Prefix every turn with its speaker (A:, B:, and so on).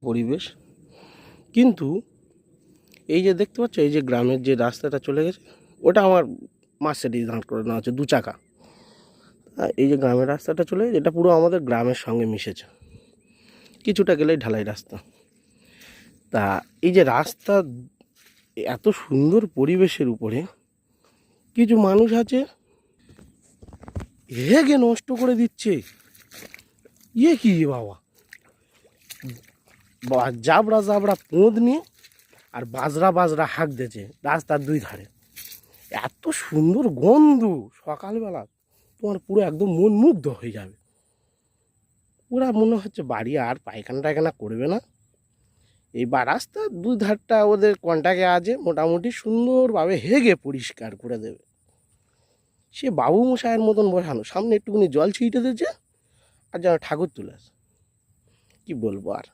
A: পরিবেশ। কিন্তু এই যে দেখতে পাচ্ছ, এই যে গ্রামের যে রাস্তাটা চলে গেছে, ওটা আমার মার্সিডিজ দাঁড় করে নেওয়া আছে 2 চাকা। আর এই যে গ্রামের রাস্তাটা চলে গেছে, এটা পুরো আমাদের গ্রামের সঙ্গে মিশেছে, কিছুটা গেলেই ঢালাই রাস্তা। তা এই যে রাস্তা এত সুন্দর পরিবেশের উপরে কিছু মানুষ আছে হেগে নষ্ট করে দিচ্ছে। কি বাবা, জাবড়া জাবড়া পোঁদ নিয়ে আর বাজরা বাজরা হাঁক দিয়েছে রাস্তার 2 ধারে। এত সুন্দর গন্ধ সকালবেলা, তোমার পুরো একদম মন মুগ্ধ হয়ে যাবে। ওরা মনে হচ্ছে বাড়ি আর পায়খানা টায়খানা করবে না। এই বা রাস্তার 2 ধারটা ওদের কন্টাক্টে আছে, মোটামুটি সুন্দরভাবে হেগে পরিষ্কার করে দেবে। সে বাবু মশাইয়ের মতন বসানো, সামনে একটুখানি জল ছিটে দিয়েছে আর যেন ঠাকুর তুলে আসে। কী বলবো আর।